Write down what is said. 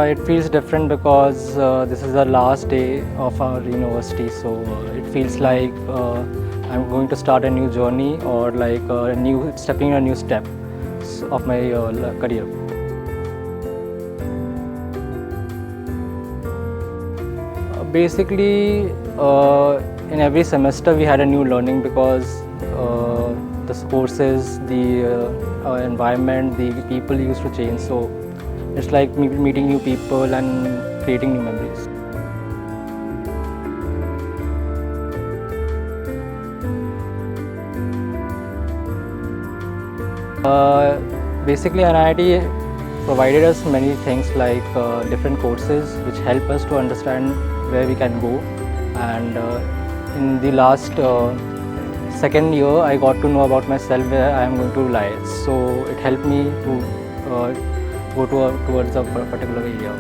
It feels different because this is the last day of our university, so it feels like I'm going to start a new journey or like stepping a new step of my career. Basically, in every semester we had a new learning because the courses, the environment, the people used to change. So it's like meeting new people and creating new memories. Basically, NIIT provided us many things like different courses which help us to understand where we can go. And in the last second year, I got to know about myself where I am going to lie. So it helped me to go towards a particular area.